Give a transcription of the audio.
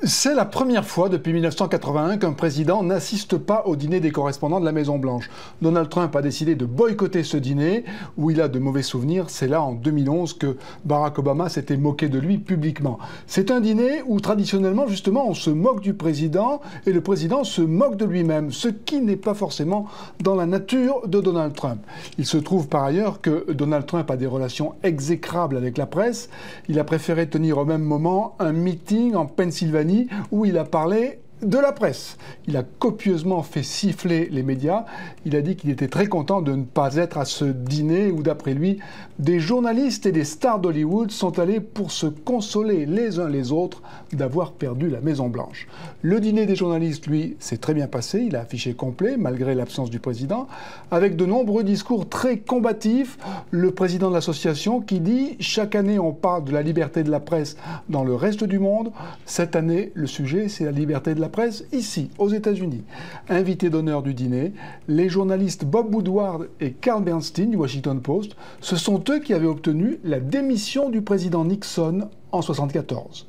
C'est la première fois depuis 1981 qu'un président n'assiste pas au dîner des correspondants de la Maison-Blanche. Donald Trump a décidé de boycotter ce dîner, où il a de mauvais souvenirs. C'est là, en 2011, que Barack Obama s'était moqué de lui publiquement. C'est un dîner où, traditionnellement, justement, on se moque du président, et le président se moque de lui-même, ce qui n'est pas forcément dans la nature de Donald Trump. Il se trouve par ailleurs que Donald Trump a des relations exécrables avec la presse. Il a préféré tenir au même moment un meeting en Pennsylvanie où il a parlé de la presse. Il a copieusement fait siffler les médias. Il a dit qu'il était très content de ne pas être à ce dîner où, d'après lui, des journalistes et des stars d'Hollywood sont allés pour se consoler les uns les autres d'avoir perdu la Maison-Blanche. Le dîner des journalistes, lui, s'est très bien passé. Il a affiché complet, malgré l'absence du président, avec de nombreux discours très combatifs. Le président de l'association qui dit « Chaque année, on parle de la liberté de la presse dans le reste du monde. Cette année, le sujet, c'est la liberté de la presse ici, aux États-Unis. » Invités d'honneur du dîner, les journalistes Bob Woodward et Carl Bernstein du Washington Post, ce sont eux qui avaient obtenu la démission du président Nixon en 1974.